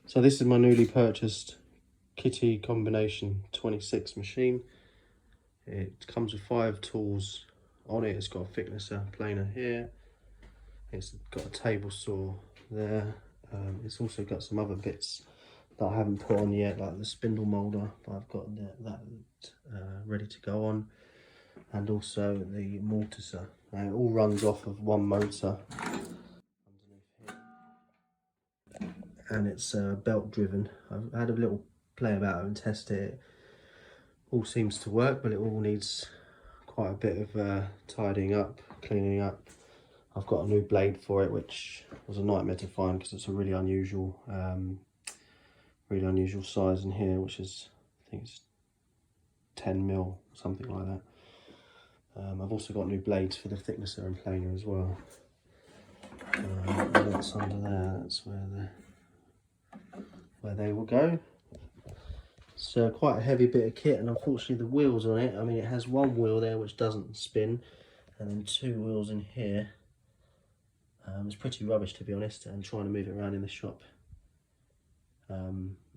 So this is my newly purchased Kity CK26 machine. It comes with 5 tools on it. It's got a thicknesser planer here. It's got a table saw there. It's also got some other bits that I haven't put on yet, like the spindle moulder, but I've got that ready to go on, and also the morticer. It all runs off of one motor underneath here, and it's belt driven. I've had a little play about it and test it. All seems to work, but it all needs quite a bit of tidying up, cleaning up. I've got a new blade for it, which was a nightmare to find because it's a really unusual size in here, which is, I think it's 10mm, something like that. I've also got new blades for the thicknesser and planer as well. And that's under there. That's where they will go. It's quite a heavy bit of kit, and unfortunately the wheels on it, I mean, it has one wheel there which doesn't spin, and then 2 wheels in here. It's pretty rubbish, to be honest, and trying to move it around in the shop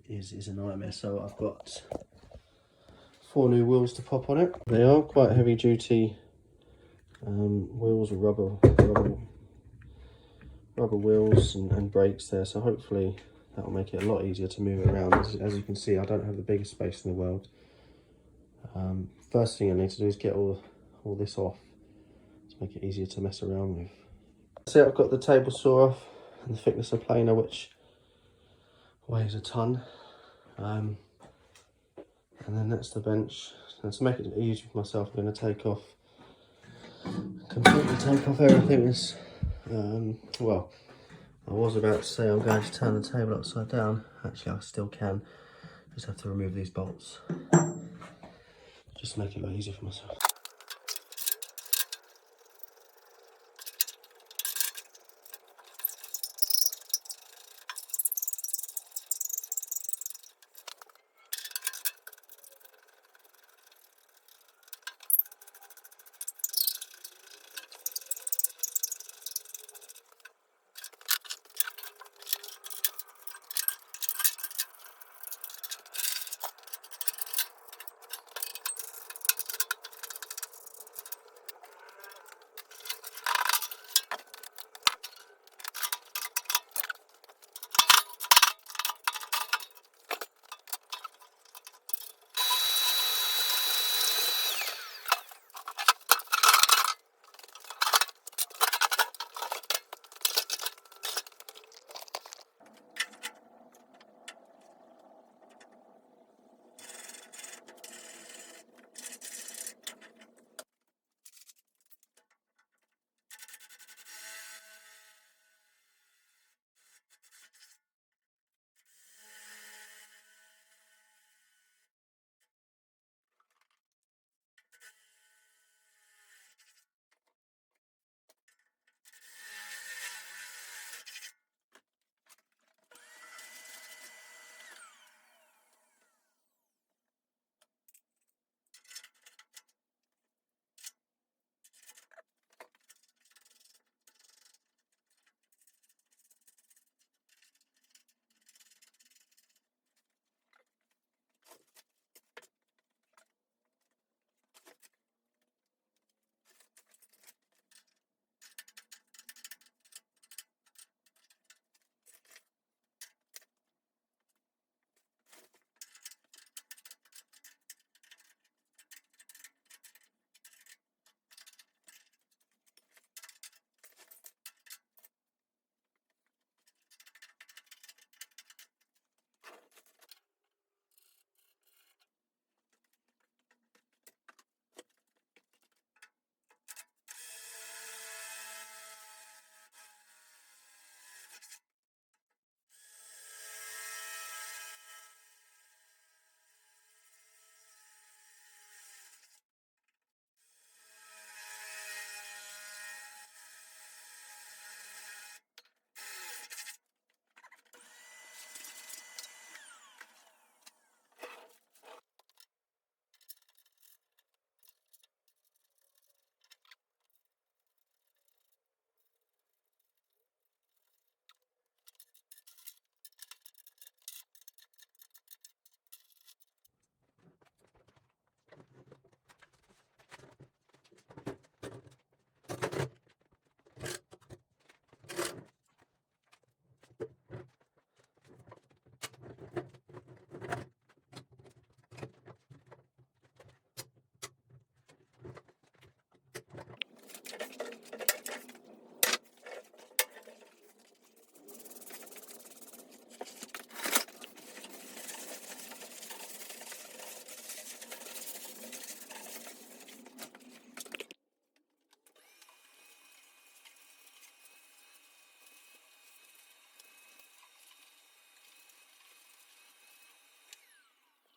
is a nightmare. So I've got 4 new wheels to pop on it. They are quite heavy duty wheels with rubber wheels and brakes there, so hopefully that will make it a lot easier to move it around. As you can see, I don't have the biggest space in the world. First thing I need to do is get all this off to make it easier to mess around with. So I've got the table saw off and the thicknesser planer, which weighs a ton. And then that's the bench. And to make it easy for myself, I'm going to completely take off everything. Well, I was about to say I'm going to turn the table upside down. Actually, I still can. Just have to remove these bolts. Just to make it a lot easier for myself.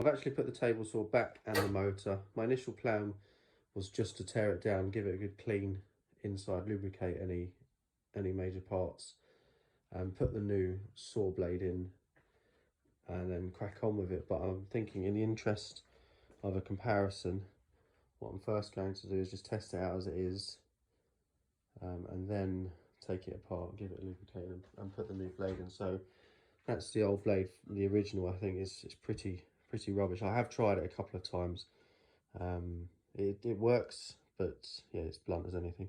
I've actually put the table saw back and the motor. My initial plan was just to tear it down, give it a good clean inside, lubricate any major parts, and put the new saw blade in and then crack on with it. But I'm thinking, in the interest of a comparison, what I'm first going to do is just test it out as it is, and then take it apart, give it a lubricate, and put the new blade in. So that's the old blade. The original, I think, is pretty rubbish. I have tried it a couple of times. It works, but yeah, it's blunt as anything.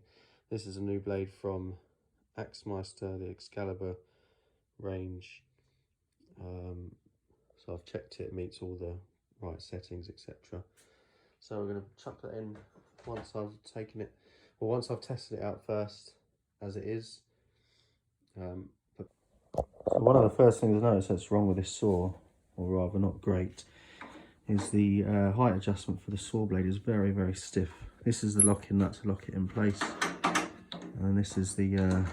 This is a new blade from Axmeister, the Excalibur range. So I've checked it meets all the right settings, etc. So we're going to chuck that in once I've taken it, or once I've tested it out first as it is. So one of the first things I noticed that's wrong with this saw, or rather not great, is the height adjustment for the saw blade is very stiff. This is the locking nut to lock it in place, and this is the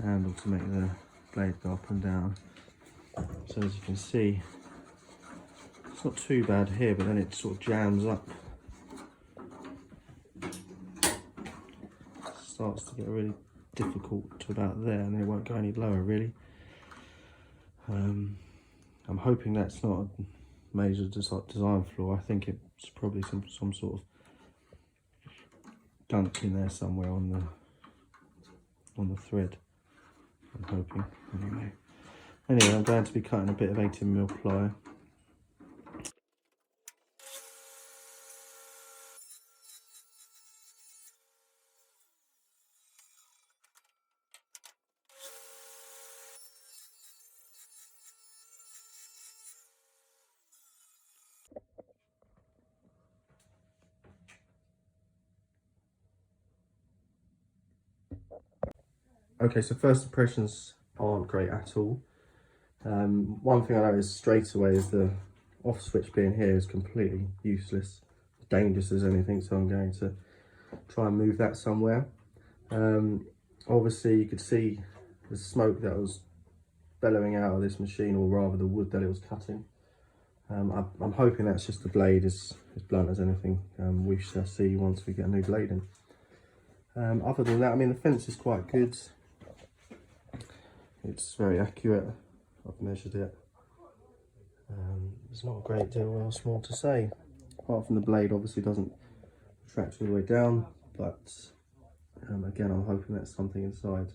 handle to make the blade go up and down. So as you can see, it's not too bad here, but then it sort of jams up. Starts to get really difficult to about there, and then it won't go any lower really. I'm hoping that's not a major design flaw. I think it's probably some sort of gunk in there somewhere on the thread. I'm hoping. Anyway, I'm going to be cutting a bit of 18mm ply. Okay, so first impressions aren't great at all. One thing I noticed straight away is the off switch being here is completely useless, dangerous as anything, so I'm going to try and move that somewhere. Obviously you could see the smoke that was bellowing out of this machine, or rather the wood that it was cutting. I'm hoping that's just the blade is blunt as anything. We shall see once we get a new blade in. Other than that, I mean, the fence is quite good. It's very accurate. I've measured it. There's not a great deal else more to say, apart from the blade obviously doesn't retract all the way down, but again, I'm hoping that's something inside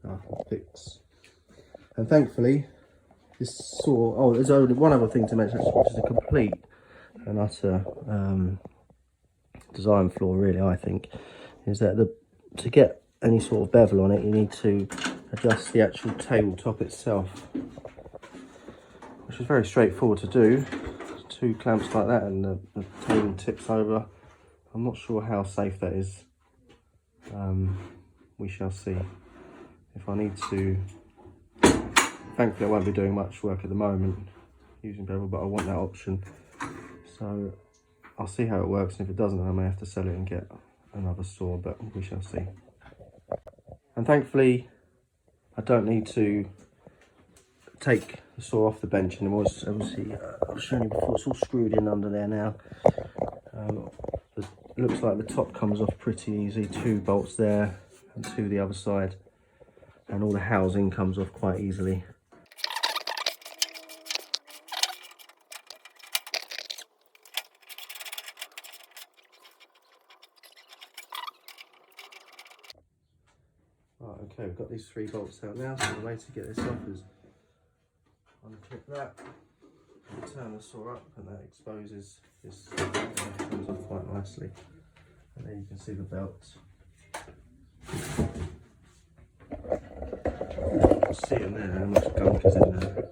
that I can fix. And thankfully, this saw, oh, there's only one other thing to mention, which is a complete and utter design flaw really, I think, is that to get any sort of bevel on it, you need to adjust the actual tabletop itself, which is very straightforward to do. 2 clamps like that and the table tips over. I'm not sure how safe that is. We shall see. If I need to, thankfully I won't be doing much work at the moment using bevel, but I want that option. So I'll see how it works, and if it doesn't, I may have to sell it and get another saw, but we shall see. And thankfully I don't need to take the saw off the bench anymore. It's obviously, I've shown you before, it's all screwed in under there now. It looks like the top comes off pretty easy, 2 bolts there and 2 the other side, and all the housing comes off quite easily. Right, okay, we've got these 3 bolts out now, so the way to get this off is unclip that, and turn the saw up, and that exposes this, comes off quite nicely. And then you can see the belt. You can see in there how much gunk is in there.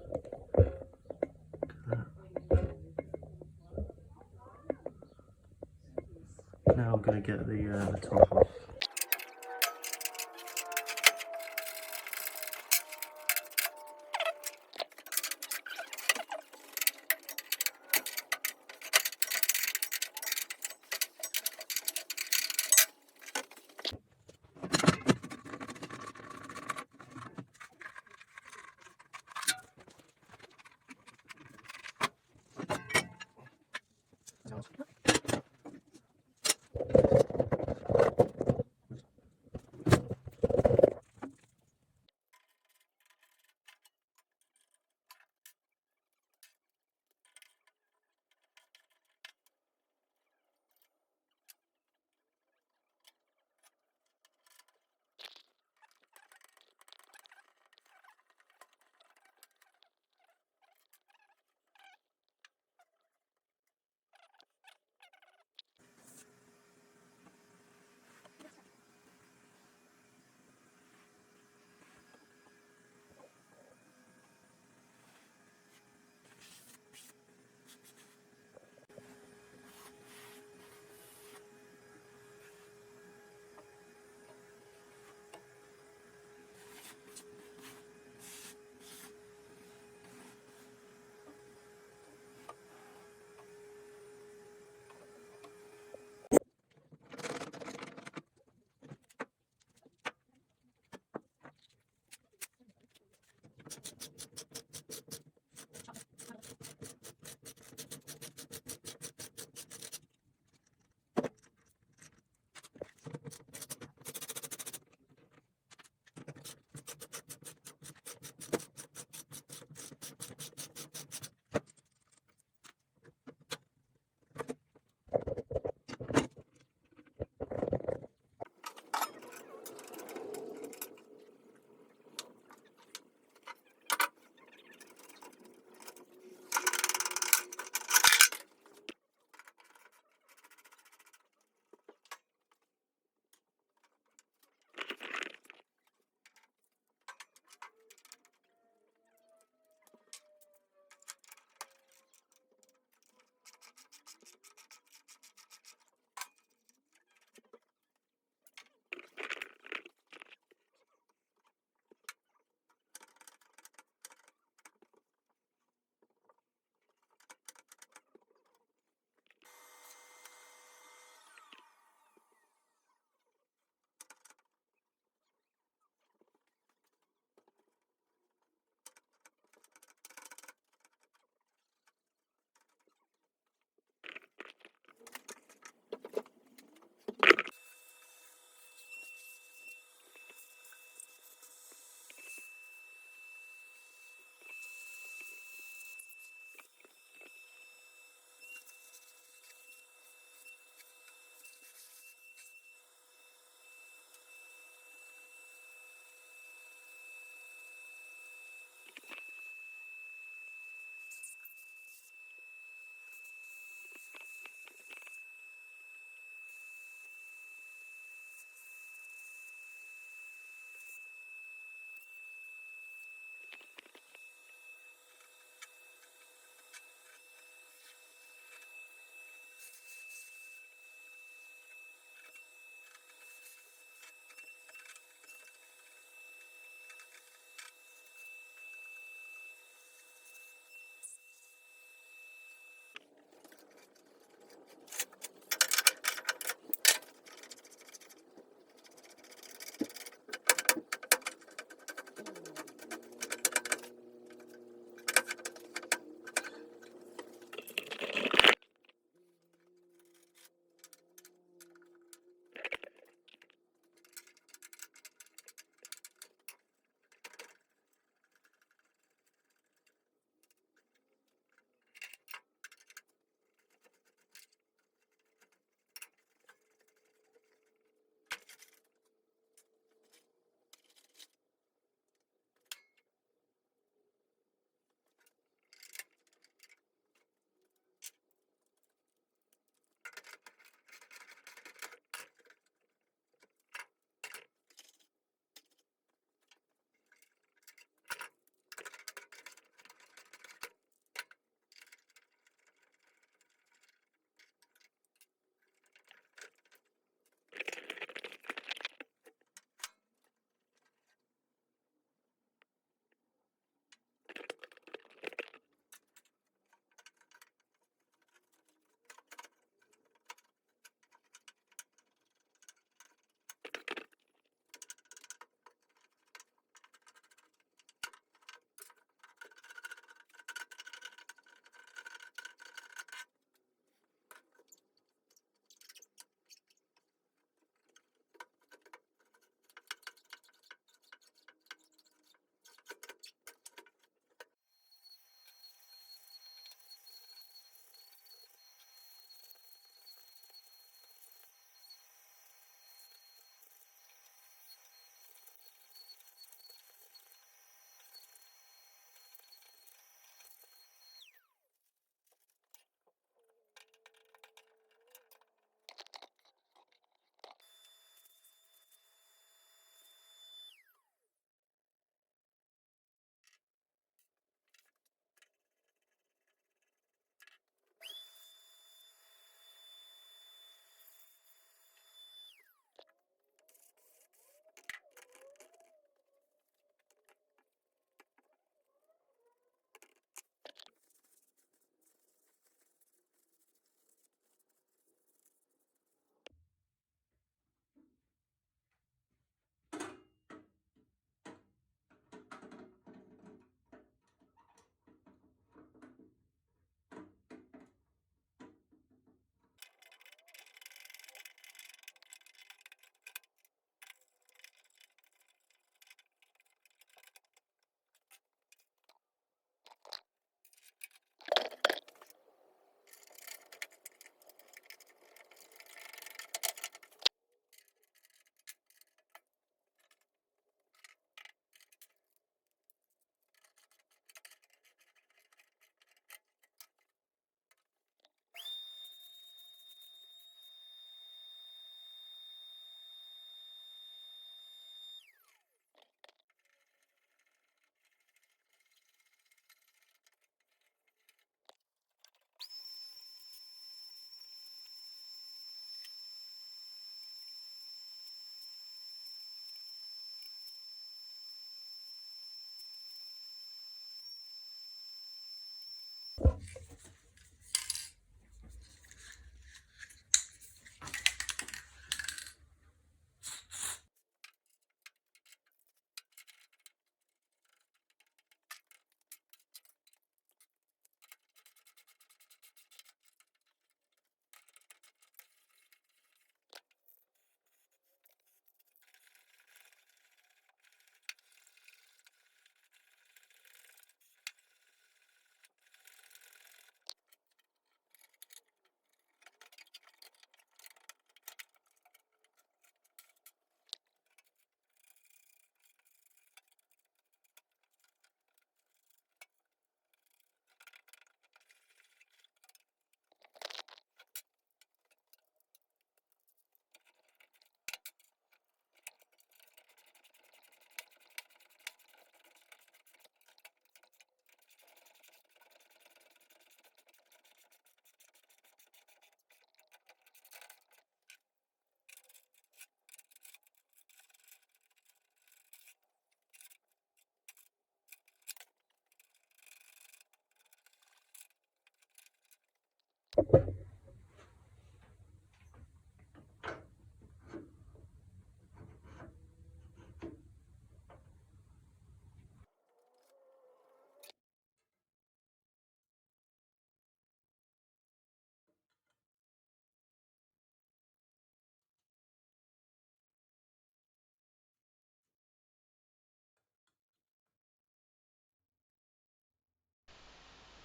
Now I'm going to get the top off.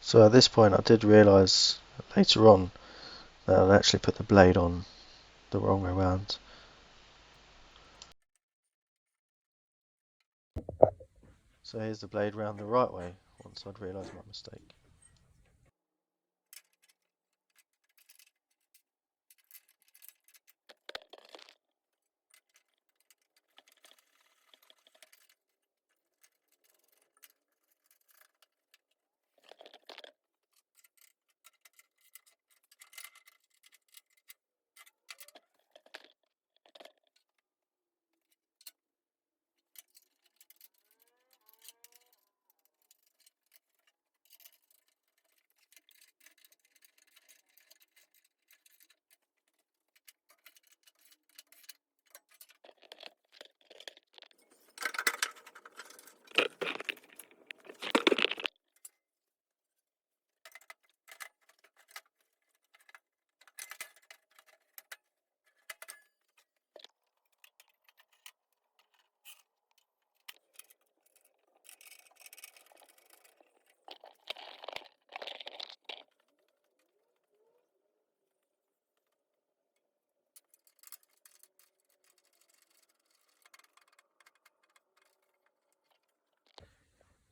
So at this point I did realise later on that I'd actually put the blade on the wrong way around. So here's the blade round the right way once I'd realised my mistake.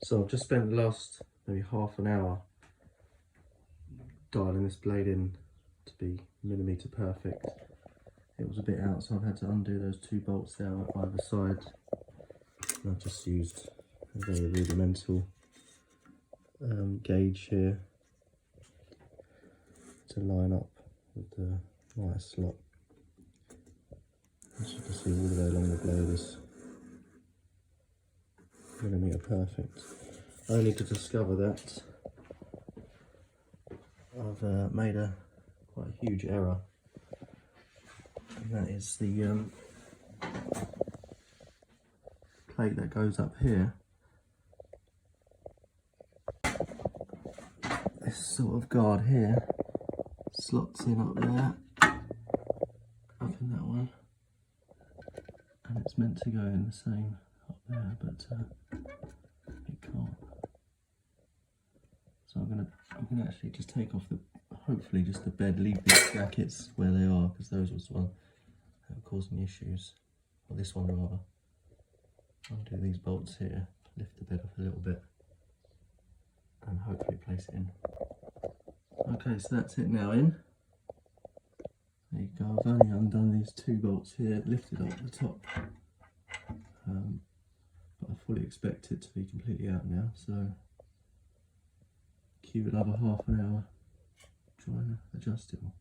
So I've just spent the last maybe half an hour dialing this blade in to be millimetre perfect. It was a bit out, so I've had to undo those 2 bolts there on either side. And I've just used a very rudimental gauge here to line up with the wire slot. As you can see, all the way along the blade is millimetre perfect. Only to discover that I've made a quite a huge error, and that is the plate that goes up here. This sort of guard here slots in up there, up in that one, and it's meant to go in the same up there, but it can't. So I'm gonna actually just take off the, hopefully just the bed, leave these brackets where they are, because those was the one that were causing me issues, or this one rather. Undo these bolts here, lift the bed up a little bit, and hopefully place it in. Okay, so that's it now in. There you go, I've only undone these 2 bolts here, lifted up the top. But I fully expect it to be completely out now, so cue another half an hour trying to adjust it all.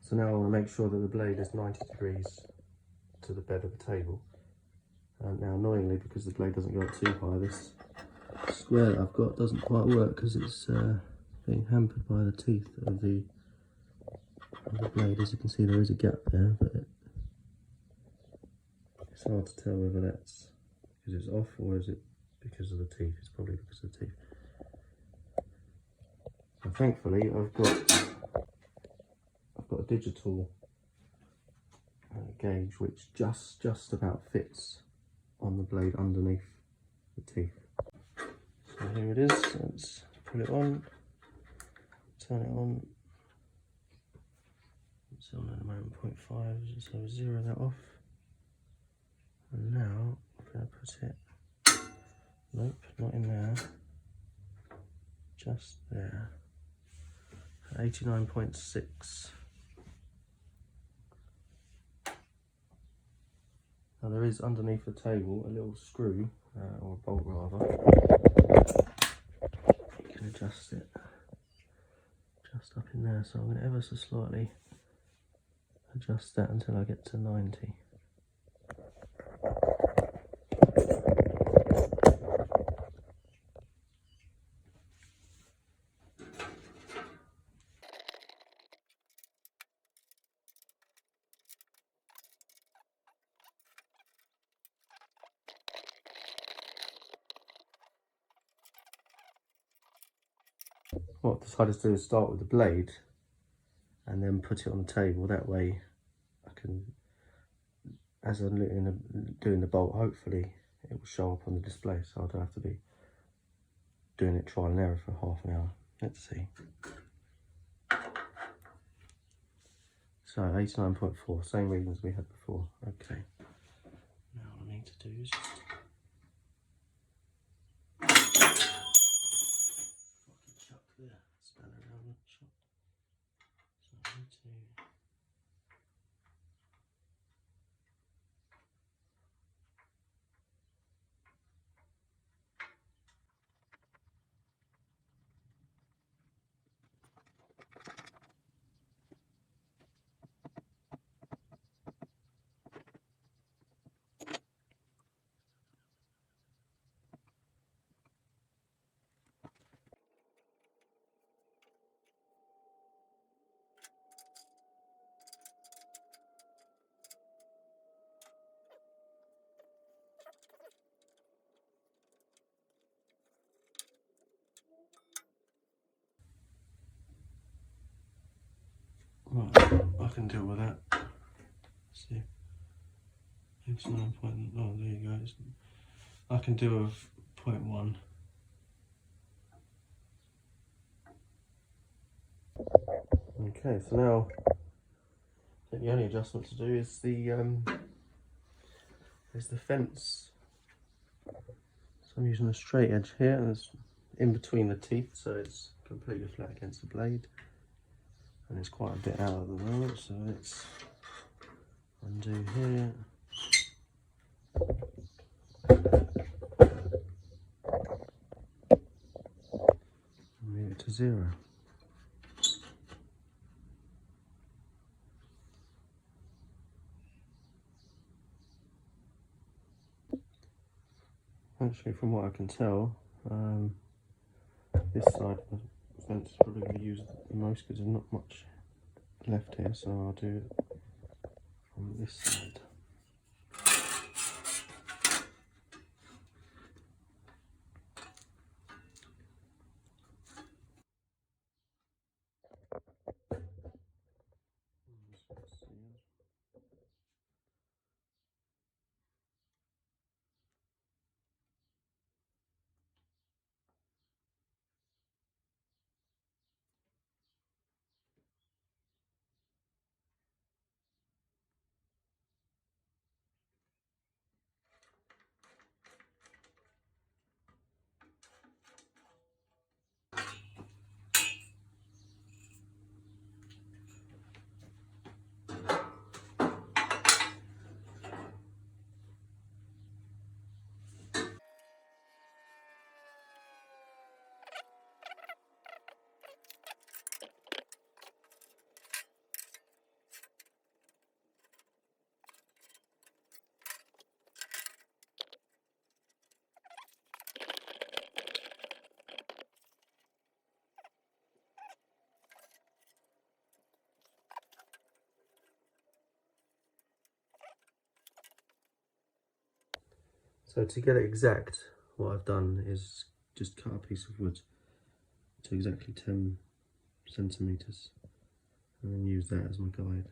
So now I want to make sure that the blade is 90 degrees to the bed of the table. Now annoyingly, because the blade doesn't go up too high, this square that I've got doesn't quite work because it's being hampered by the teeth of the blade. As you can see, there is a gap there, but it's hard to tell whether that's because it's off or is it because of the teeth. It's probably because of the teeth. So thankfully I've got a digital gauge which just about fits on the blade underneath the teeth. So here it is. Let's put it on, turn it on. It's on at the moment 0.5, so we'll zero that off. And now I'm going to put it, nope, not in there, just there. 89.6. Now there is underneath the table a little screw, or a bolt rather. You can adjust it just up in there, so I'm going to ever so slightly adjust that until I get to 90. What I've decided to do is start with the blade and then put it on the table. That way I can, as I'm doing the bolt, hopefully it will show up on the display, so I don't have to be doing it trial and error for half an hour. Let's see. So 89.4, same readings we had before. Okay. Now what I need to do is just chuck the spanner around the shop. So I need to right, I can deal with that. Let's see. 89 point, oh there you go. I can do a 0.1. Okay, so now I think the only adjustment to do is the fence. So I'm using a straight edge here, and it's in between the teeth, so it's completely flat against the blade, and it's quite a bit out at the moment. So let's undo here. Move it to 0. Actually, from what I can tell, this side of the fence is probably going to use the most because there's not much left here, so I'll do it from this side. So to get it exact, what I've done is just cut a piece of wood to exactly 10 centimeters and then use that as my guide.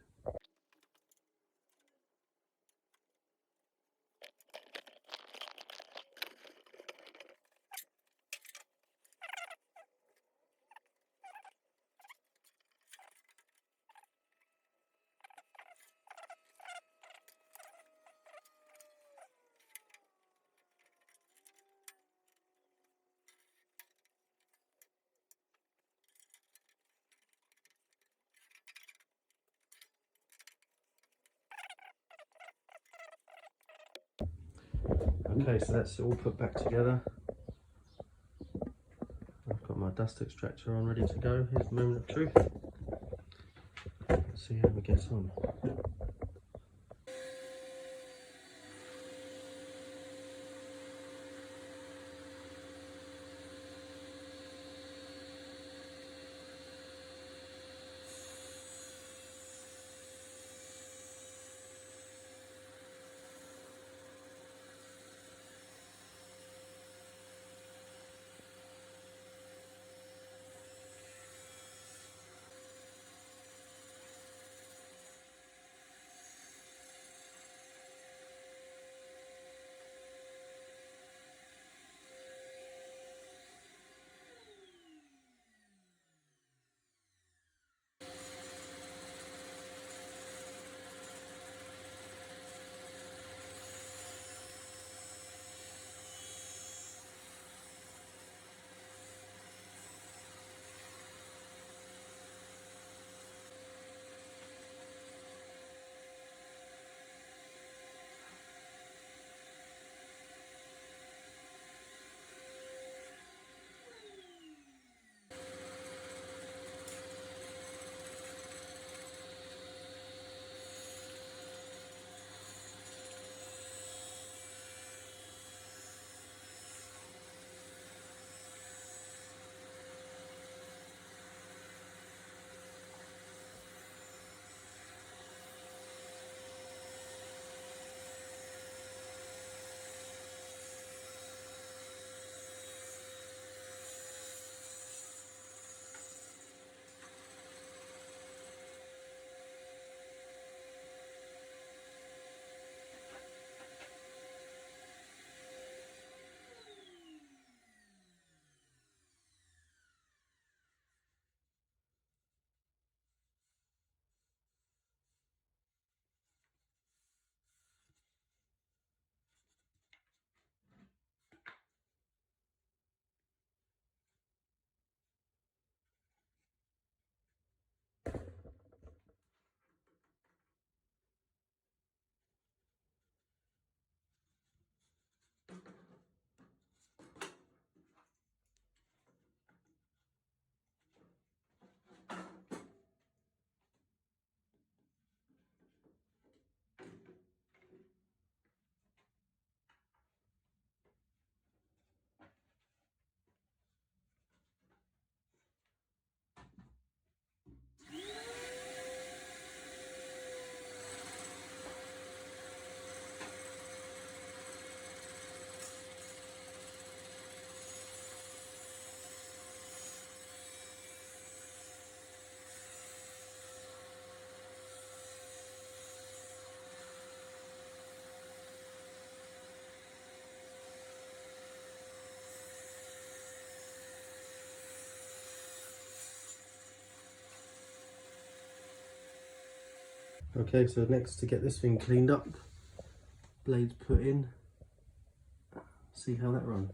Okay, so that's all put back together. I've got my dust extractor on ready to go. Here's the moment of truth. Let's see how we get on. Okay, so next to get this thing cleaned up, blades put in, see how that runs.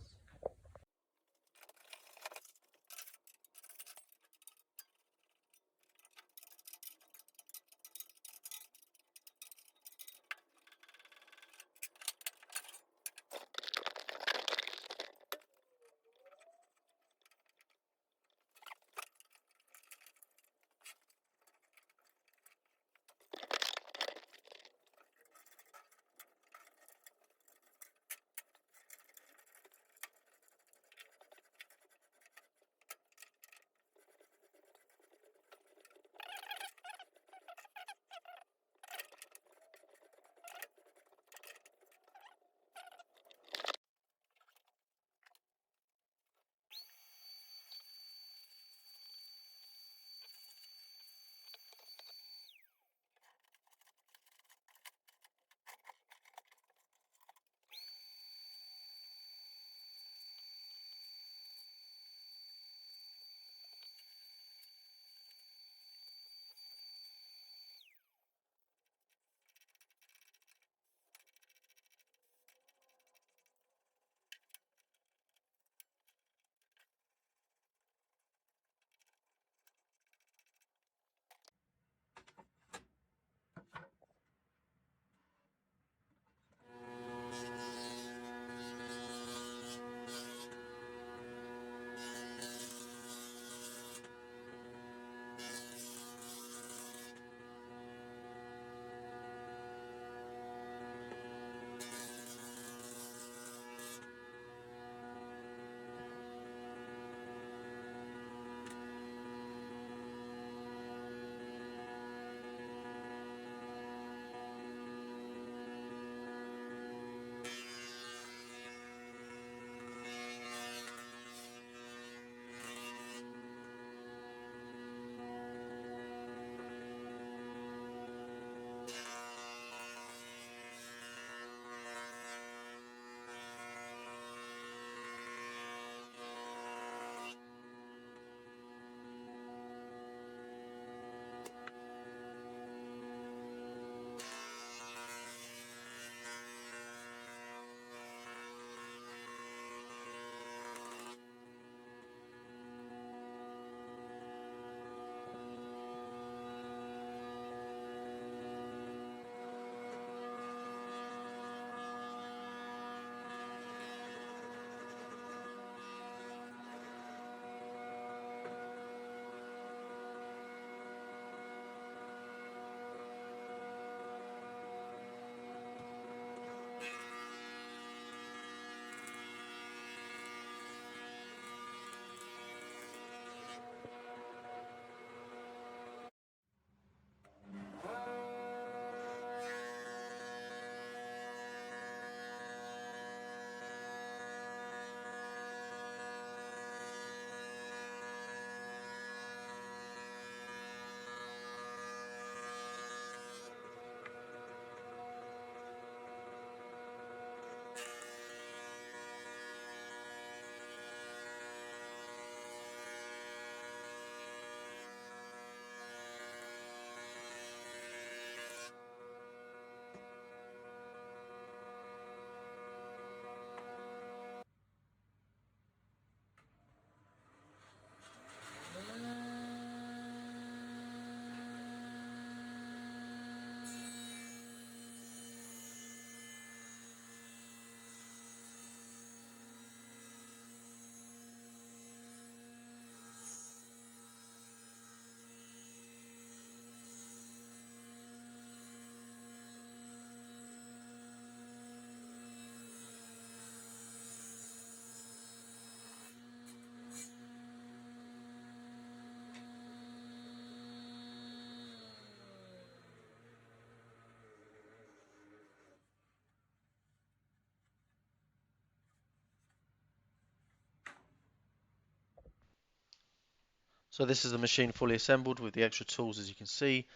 So this is the machine fully assembled with the extra tools, as you can see,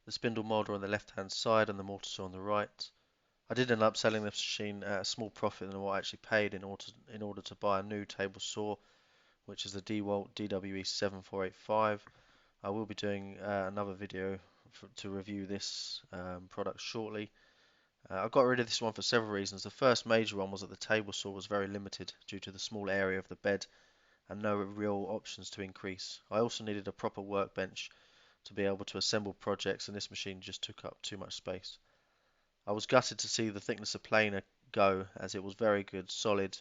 the spindle moulder on the left hand side and the morticer on the right. I did end up selling this machine at a small profit than what I actually paid in order to buy a new table saw, which is the DeWalt DWE7485. I will be doing another video to review this product shortly. I got rid of this one for several reasons. The first major one was that the table saw was very limited due to the small area of the bed and no real options to increase. I also needed a proper workbench to be able to assemble projects, and this machine just took up too much space. I was gutted to see the thickness of planer go, as it was very good, solid,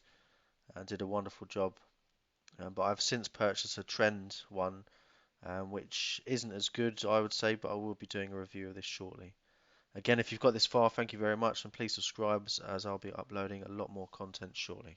and did a wonderful job. But I've since purchased a trend one, which isn't as good, I would say, but I will be doing a review of this shortly. Again, if you've got this far, thank you very much, and please subscribe, as I'll be uploading a lot more content shortly.